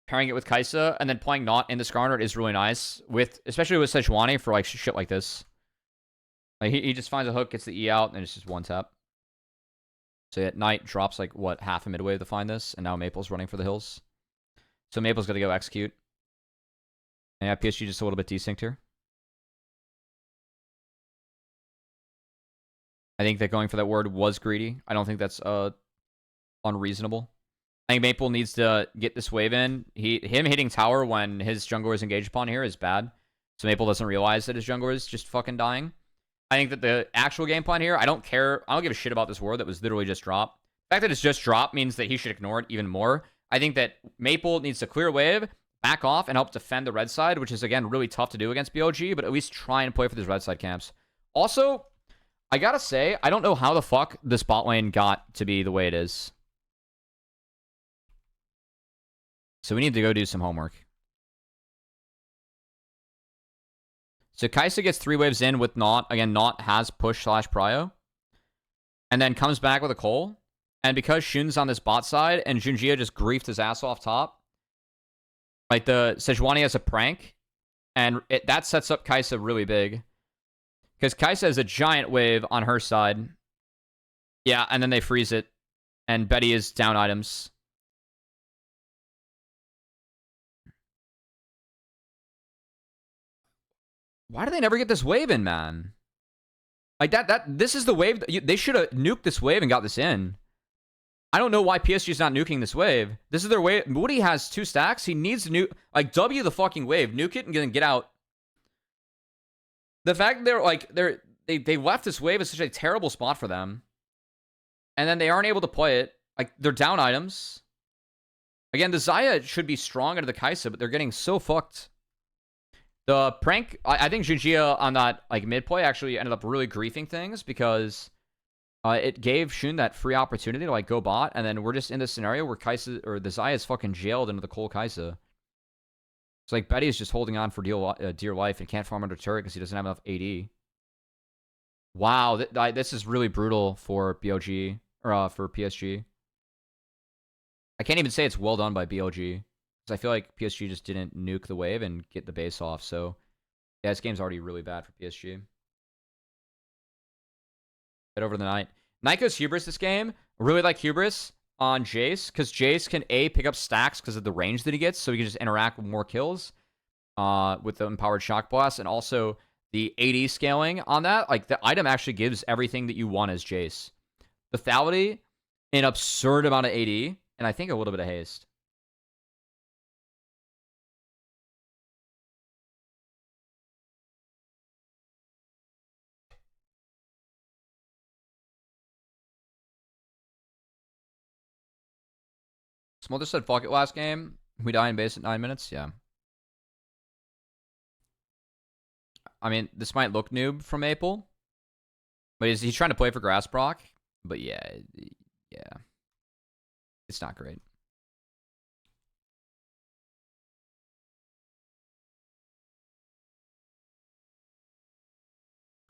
pairing it with Kai'Sa, and then playing Naut in the Skarner is really nice, especially with Sejuani for, like, shit like this. Like, he just finds a hook, gets the E out, and it's just one tap. So yeah, Knight drops, like, what, half a midwave to find this, and now Maple's running for the hills. So Maple's gonna go execute. And yeah, PSG just a little bit desynced here. I think that going for that word was greedy. I don't think that's unreasonable. I think Maple needs to get this wave in. Him hitting tower when his jungler is engaged upon here is bad. So Maple doesn't realize that his jungler is just fucking dying. I think that the actual game plan here, I don't care. I don't give a shit about this word that was literally just dropped. The fact that it's just dropped means that he should ignore it even more. I think that Maple needs to clear wave, back off, and help defend the red side, which is, again, really tough to do against BLG, but at least try and play for these red side camps. Also, I gotta say, I don't know how the fuck this bot lane got to be the way it is. So we need to go do some homework. So Kai'Sa gets 3 waves in with Naut. Again, Naut has push/prio. And then comes back with a Cole. And because Shun's on this bot side, and Junjia just griefed his ass off top, like, the Sejuani has a prank, and that sets up Kai'Sa really big. Because Kai'Sa has a giant wave on her side. Yeah, and then they freeze it. And Betty is down items. Why do they never get this wave in, man? Like, this is the wave. They should have nuked this wave and got this in. I don't know why PSG's not nuking this wave. This is their wave. Woody has 2 stacks. He needs to nuke. Like, W the fucking wave. Nuke it and then get out. The fact that they left this wave is such a terrible spot for them. And then they aren't able to play it. Like, they're down items. Again, the Xayah should be strong into the Kai'Sa, but they're getting so fucked. The prank, I think Junjia on that, like, mid play actually ended up really griefing things because it gave Shun that free opportunity to, like, go bot, and then we're just in this scenario where Kai'Sa, or the Xayah is fucking jailed into the Cole Kai'Sa. It's like Betty's just holding on for dear life and can't farm under turret because he doesn't have enough AD. Wow, this is really brutal for BLG, or for PSG. I can't even say it's well done by BLG. Because I feel like PSG just didn't nuke the wave and get the base off. So, yeah, this game's already really bad for PSG. Head over to the Knight. Knight goes Hubris this game. I really like Hubris on Jace. Because Jace can, A, pick up stacks because of the range that he gets. So he can just interact with more kills with the Empowered Shock Blast. And also the AD scaling on that. Like, the item actually gives everything that you want as Jace. Lethality, an absurd amount of AD. And I think a little bit of haste. Smolder said fuck it last game. We die in base at 9 minutes. Yeah. I mean, this might look noob from Maple. But he's trying to play for Grass Proc. But yeah. Yeah. It's not great.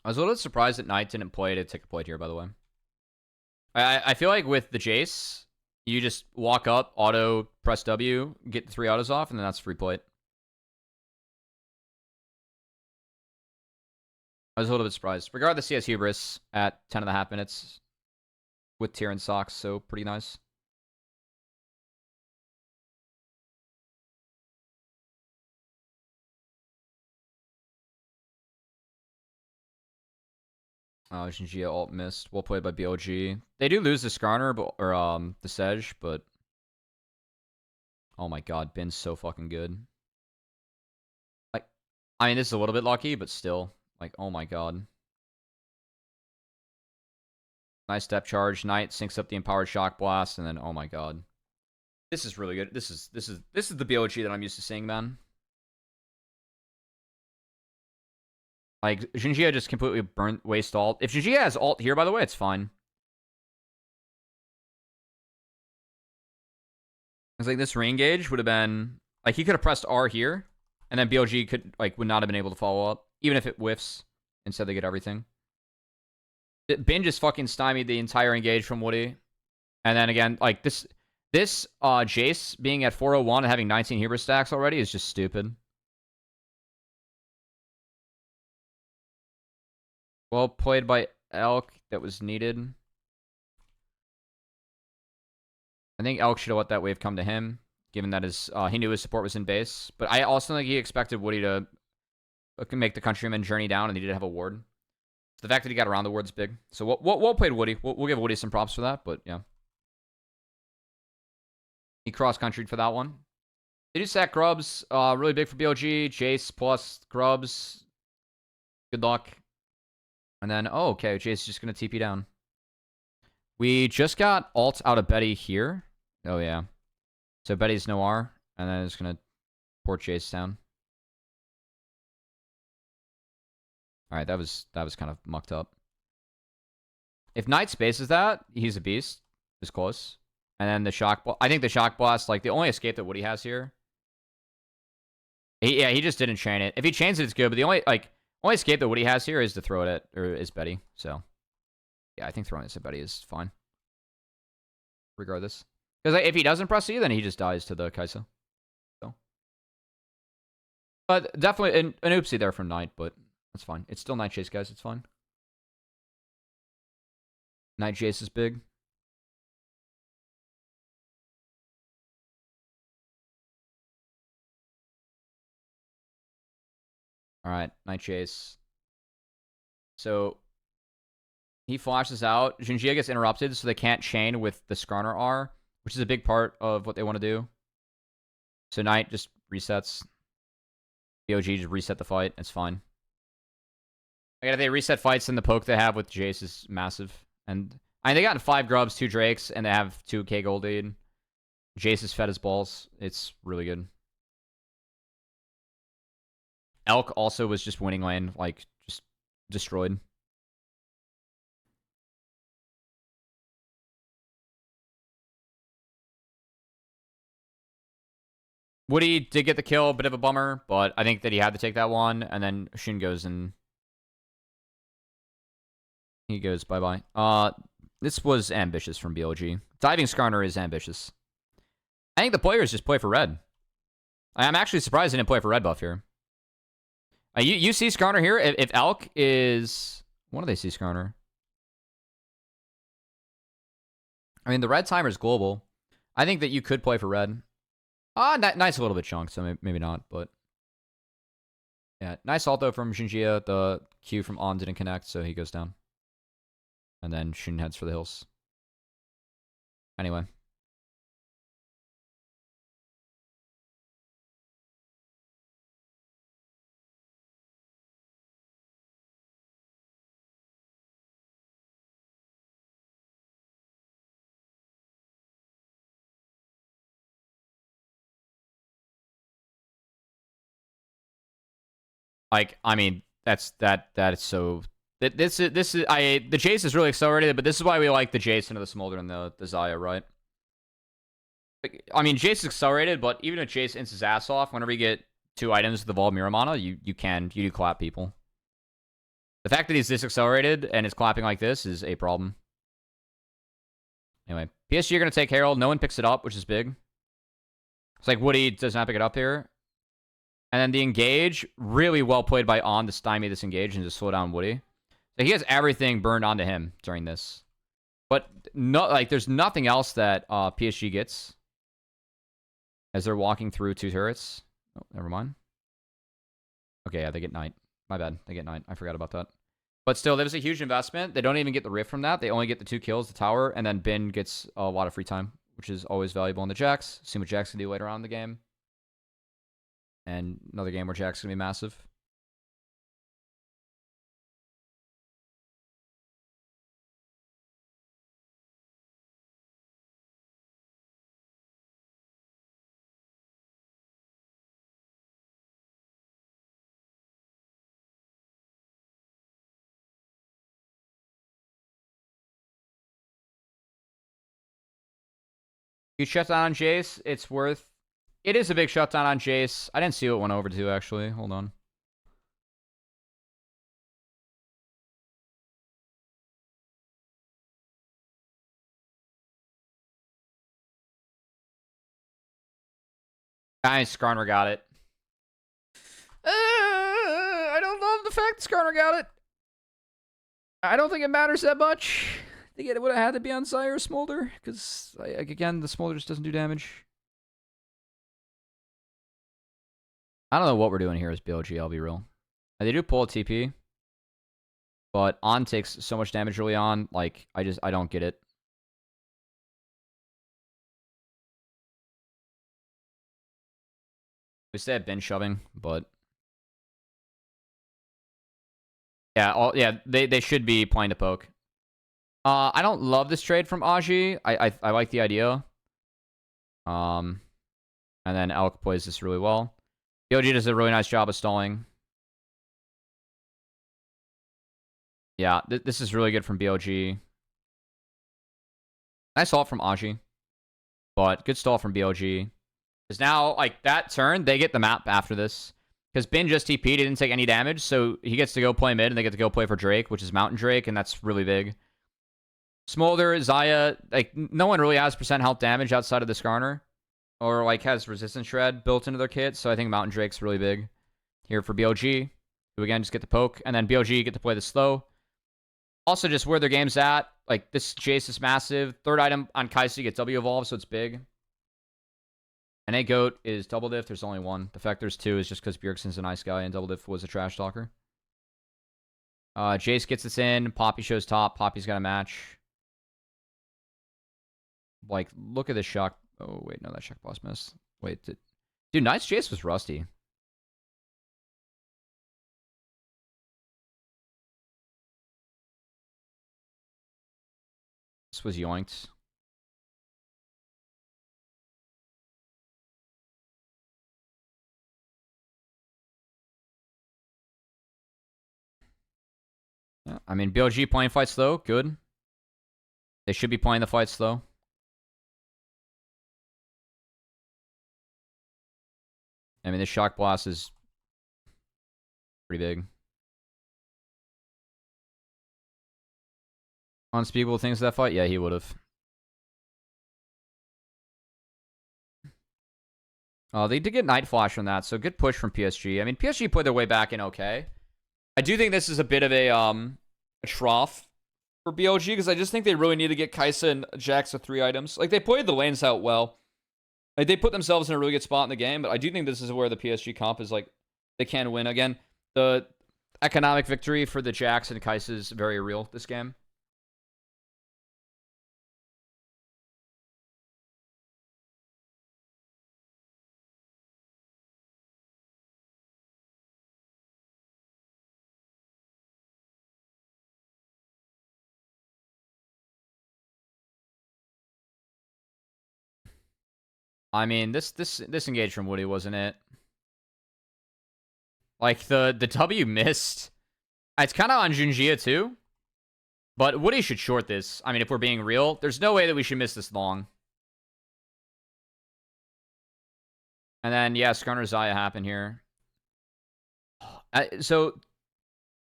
I was a little bit surprised that Knight didn't play to take a plate here, by the way. I feel like with the Jace, you just walk up, auto, press W, get the 3 autos off, and then that's free plate. I was a little bit surprised. Regardless, he has Hubris at 10.5 minutes with Tyrion Socks, so pretty nice. Shinjia alt missed. Well played by BLG. They do lose the Skarner, or the Sedge, but oh my god, Bin's so fucking good. Like, I mean, this is a little bit lucky, but still, like, oh my god. Nice step charge. Knight syncs up the empowered shock blast, and then oh my god, this is really good. This is the BLG that I'm used to seeing, man. Like, Jinjia just completely burnt waste alt. If Jinjia has alt here, by the way, it's fine. It's like this re-engage would have been like he could have pressed R here, and then BLG would not have been able to follow up, even if it whiffs. Instead, they get everything. Bin just fucking stymied the entire engage from Woody, and then again, like this Jace being at 401 and having 19 hubris stacks already is just stupid. Well played by Elk. That was needed. I think Elk should have let that wave come to him, given that he knew his support was in base. But I also think he expected Woody to make the Countryman journey down, and he did have a ward. So the fact that he got around the ward's big. So well played, Woody. We'll give Woody some props for that, but yeah. He cross-countryed for that one. They do sack Grubs. Really big for BLG. Jace plus Grubs. Good luck. And then, oh, okay, Jace is just going to TP down. We just got alt out of Betty here. Oh, yeah. So Betty's no R, and then it's going to port Jace down. All right, that was kind of mucked up. If Knight spaces that, he's a beast. It's close. And then the shock blast. I think the shock blast, like the only escape that Woody has here. He just didn't chain it. If he chains it, it's good. But the only escape that Woody has here is to throw it at, or is Betty. So, yeah, I think throwing this at Betty is fine. Regardless. Because if he doesn't press E, then he just dies to the Kaisa. So. But definitely an oopsie there from Knight, but that's fine. It's still Knight Chase, guys. It's fine. Knight Chase is big. Alright, Knight Chase. So, he flashes out. Jinjia gets interrupted, so they can't chain with the Skarner R, which is a big part of what they want to do. So Knight just resets. BOG just reset the fight. It's fine. Again, if they reset fights, then the poke they have with Jace is massive. And I mean, they got 5 Grubs, 2 Drakes, and they have 2K gold lead. Jace is fed his balls. It's really good. Elk also was just winning lane, like, just destroyed. Woody did get the kill, a bit of a bummer, but I think that he had to take that one, and then Shin goes and he goes bye-bye. This was ambitious from BLG. Diving Skarner is ambitious. I think the players just play for red. I'm actually surprised they didn't play for red buff here. You see Skarner here. If Elk is... What do they see Skarner? I mean, the red timer is global. I think that you could play for red. Nice a little bit chunked, so maybe not, but... Yeah, nice ult though from Jinjia. The Q from On didn't connect, so he goes down. And then Shin heads for the hills. Anyway. Like, I mean, that is so... the Jace is really accelerated, but this is why we like the Jace into the Smolder and the Zaya, right? I mean, Jace is accelerated, but even if Jace ints his ass off, whenever you get 2 items with the VoD Miramana, you do clap people. The fact that he's this accelerated and is clapping like this is a problem. Anyway, PSG are going to take Herald. No one picks it up, which is big. It's like Woody does not pick it up here. And then the engage, really well played by On to stymie this engage and to slow down Woody. So he has everything burned onto him during this. But no, like, there's nothing else that PSG gets as they're walking through 2 turrets. Oh, never mind. Okay, yeah, they get Knight. My bad. They get Knight. I forgot about that. But still, there's a huge investment. They don't even get the Rift from that. They only get the 2 kills, the tower, and then Bin gets a lot of free time, which is always valuable in the Jax. See what Jax can do later on in the game. And another game where Jax can be massive. You shut down on Jace, it's worth... It is a big shutdown on Jace. I didn't see what it went over to, actually. Hold on. Skarner got it. I don't love the fact that Skarner got it. I don't think it matters that much. I think it would have had to be on Sire Smolder, because, like, again, the Smolder just doesn't do damage. I don't know what we're doing here as BLG, I'll be real. They do pull a TP, but On takes so much damage early on, like, I don't get it. We still have been shoving, but... Yeah, they should be playing to poke. I don't love this trade from Aji. I like the idea. And then Elk plays this really well. BLG does a really nice job of stalling. Yeah, this is really good from BLG. Nice ult from Aji. But good stall from BLG. Because now, like, that turn, they get the map after this. Because Bin just TP'd, he didn't take any damage, so he gets to go play mid, and they get to go play for Drake, which is Mountain Drake, and that's really big. Smolder, Xayah, like, no one really has percent health damage outside of the Skarner. Or, like, has Resistance Shred built into their kit, so I think Mountain Drake's really big here for BLG. Who, again, just get the poke, and then BLG get to play the slow. Also, just where their game's at, like, this Jace is massive. Third item on Kai'Sa gets W evolved, so it's big. And a goat is double diff. There's only one. The fact there's 2 is just because Bjergsen's a nice guy and double diff was a trash talker. Jace gets this in. Poppy shows top. Poppy's got a match. Like, look at this shock. Oh, wait. No, that shock boss missed. Wait. Dude, nice Jace was rusty. This was yoinked. Yeah, I mean, BLG playing fight slow. Good. They should be playing the fight slow. I mean, this shock blast is pretty big. Unspeakable things that fight? Yeah, he would have. They did get Night Flash from that, so good push from PSG. I mean, PSG played their way back in okay. I do think this is a bit of a trough for BLG, because I just think they really need to get Kai'Sa and Jax with 3 items. Like, they played the lanes out well. Like, they put themselves in a really good spot in the game, but I do think this is where the PSG comp is, like, they can win. Again, the economic victory for the Jax and Kai'Sa is very real this game. I mean, this engage from Woody wasn't it. Like, the W missed. It's kind of on Junjia, too. But Woody should short this. I mean, if we're being real, there's no way that we should miss this long. And then, yeah, Skarner Zaya happened here. So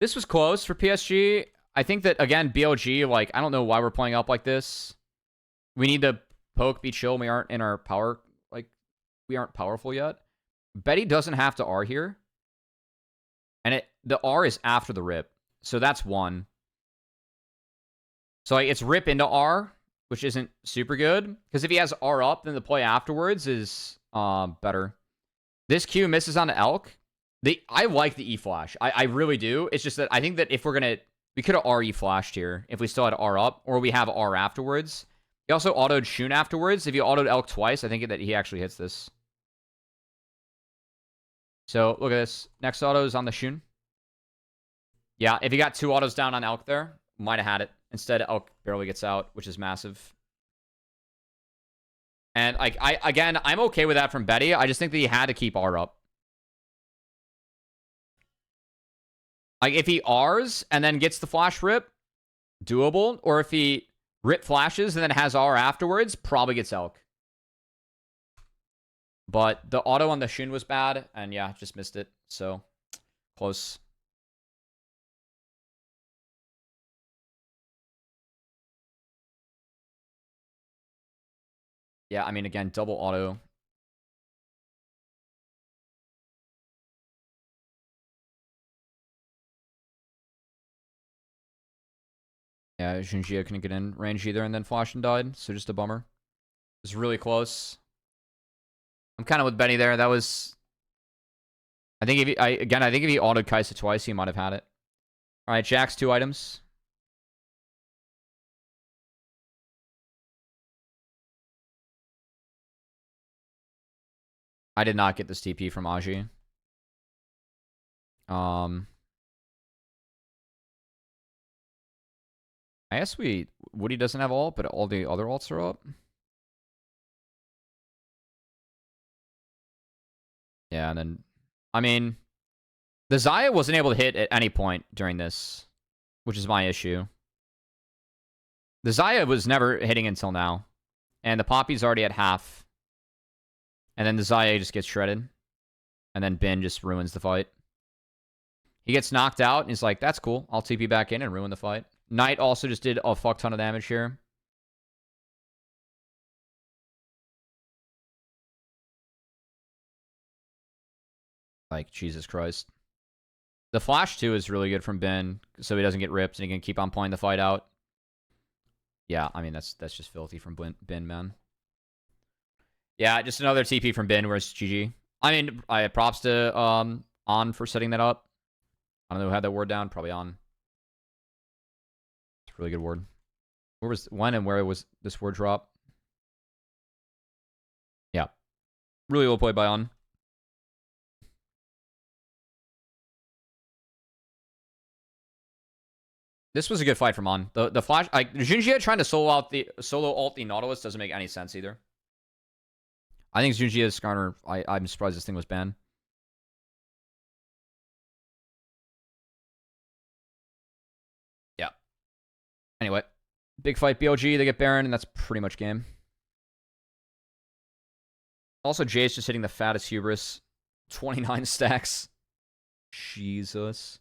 this was close for PSG. I think that, again, BLG, like, I don't know why we're playing up like this. We need to poke, be chill. We aren't in our power, like, we aren't powerful yet. Betty doesn't have to R here. And the R is after the rip. So that's one. So like, it's rip into R, which isn't super good. Because if he has R up, then the play afterwards is better. This Q misses on the Elk. I like the E flash. I really do. It's just that I think that if we're going to... We could have RE flashed here if we still had R up. Or we have R afterwards. He also autoed Shun afterwards. If you autoed Elk twice, I think that he actually hits this. So look at this. Next auto is on the Shun. Yeah, if he got 2 autos down on Elk there, might have had it. Instead, Elk barely gets out, which is massive. And like again, I'm okay with that from Betty. I just think that he had to keep R up. Like if he Rs and then gets the flash rip, doable. Or if he rip flashes and then has R afterwards, probably gets Elk. But the auto on the Shun was bad, and yeah, just missed it. So close. Yeah, I mean, again, double auto. Yeah, Junjia couldn't get in range either, and then flashed and died, so just a bummer. It was really close. I'm kind of with Benny there. That was... I think if he... I think if he autoed Kaisa twice, he might have had it. Alright, Jack's 2 items. I did not get this TP from Aji. I guess Woody doesn't have ult, but all the other ults are up. Yeah, and then... I mean... The Zaya wasn't able to hit at any point during this, which is my issue. The Zaya was never hitting until now. And the Poppy's already at half. And then the Zaya just gets shredded. And then Bin just ruins the fight. He gets knocked out, and he's like, that's cool. I'll TP back in and ruin the fight. Knight also just did a fuck ton of damage here. Like, Jesus Christ. The flash, too, is really good from Bin, so he doesn't get ripped, and he can keep on playing the fight out. Yeah, I mean, that's just filthy from Bin, man. Yeah, just another TP from Bin, where's GG. I mean, I props to On for setting that up. I don't know who had that word down. Probably On. It's a really good word. When and where was this word drop? Yeah. Really well played by On. This was a good fight from On. The flash, like Junjia trying to solo ult the Nautilus doesn't make any sense either. I think Junjia's Skarner. I'm surprised this thing was banned. Yeah. Anyway, big fight BLG. They get Baron, and that's pretty much game. Also, Jace just hitting the fattest hubris. 29 stacks. Jesus.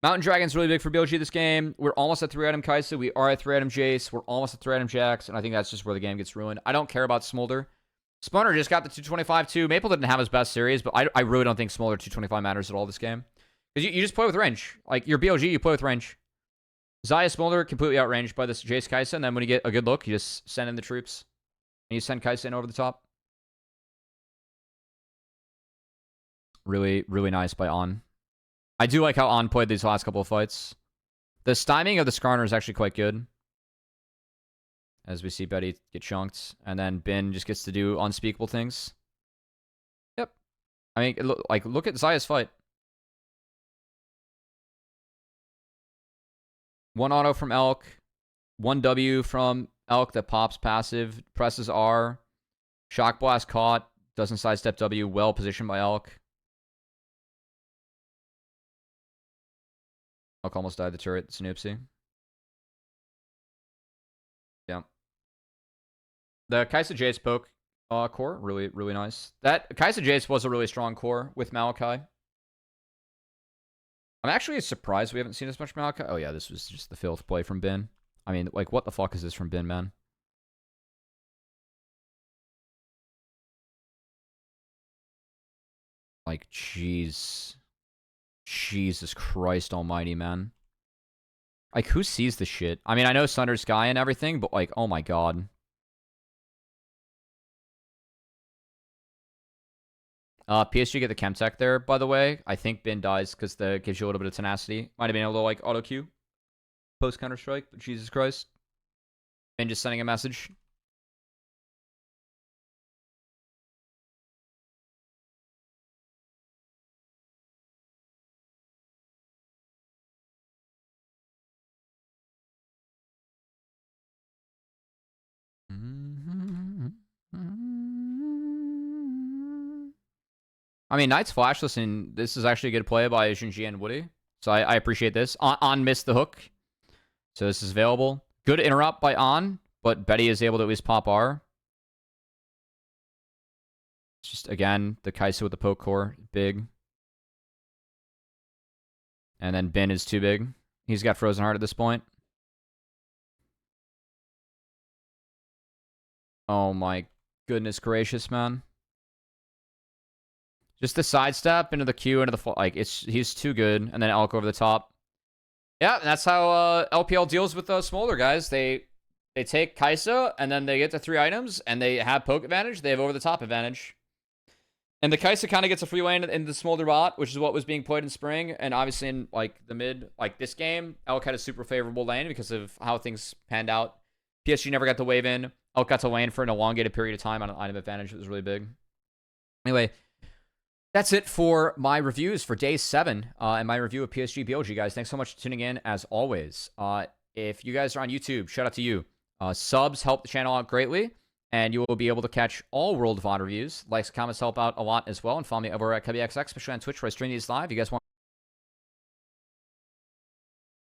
Mountain Dragon's really big for BLG this game. We're almost at 3-item Kaisa. We are at 3-item Jace. We're almost at 3-item Jax. And I think that's just where the game gets ruined. I don't care about Smolder. Spawner just got the 225 too. Maple didn't have his best series, but I really don't think Smolder 225 matters at all this game. Because you just play with range. Like, your BLG, you play with range. Zaya Smolder completely outranged by this Jace Kaisa. And then when you get a good look, you just send in the troops. And you send Kaisa in over the top. Really, really nice by On. I do like how On played these last couple of fights. The styming of the Skarner is actually quite good. As we see Betty get chunked. And then Bin just gets to do unspeakable things. Yep. I mean, look at Zaya's fight. One auto from Elk. One W from Elk that pops passive. Presses R. Shock Blast caught. Doesn't sidestep W. Well positioned by Elk. Elk almost died the turret. Snoopsy. Yeah. The Kaisa Jace poke core. Really, really nice. That Kai'Sa Jace was a really strong core with Maokai. I'm actually surprised we haven't seen as much Maokai. Oh yeah, this was just the filth play from Bin. I mean, like, what the fuck is this from Bin, man? Like, jeez. Jesus Christ almighty, man. Like, who sees this shit? I mean, I know Sunder's Sky and everything, but, like, oh my god. PSG get the Chemtech there, by the way. I think Bin dies because that gives you a little bit of tenacity. Might have been a little, like, auto-Q. Post-Counter-Strike, but Jesus Christ. Bin just sending a message. I mean, Knight's flashless, and this is actually a good play by Junji and Woody. So I appreciate this. On missed the hook. So this is available. Good interrupt by On, but Betty is able to at least pop R. It's just, again, the Kai'Sa with the poke core. Big. And then Bin is too big. He's got Frozen Heart at this point. Oh my goodness gracious, man. Just the sidestep into the Q, into the... Like, he's too good. And then Elk over the top. Yeah, that's how LPL deals with Smolder, guys. They take Kai'Sa, and then they get to 3 items, and they have poke advantage. They have over-the-top advantage. And the Kai'Sa kind of gets a free lane in the Smolder bot, which is what was being played in Spring. And obviously in, like, the mid, like, this game, Elk had a super favorable lane because of how things panned out. PSG never got the wave in. Elk got to lane for an elongated period of time on an item advantage. It was really big. Anyway... That's it for my reviews for day 7 and my review of PSG BLG, guys. Thanks so much for tuning in, as always. If you guys are on YouTube, shout out to you. Subs help the channel out greatly, and you will be able to catch all World VoD reviews. Likes, comments help out a lot as well, and follow me over at CubbyXX, especially on Twitch where I stream these live. You guys want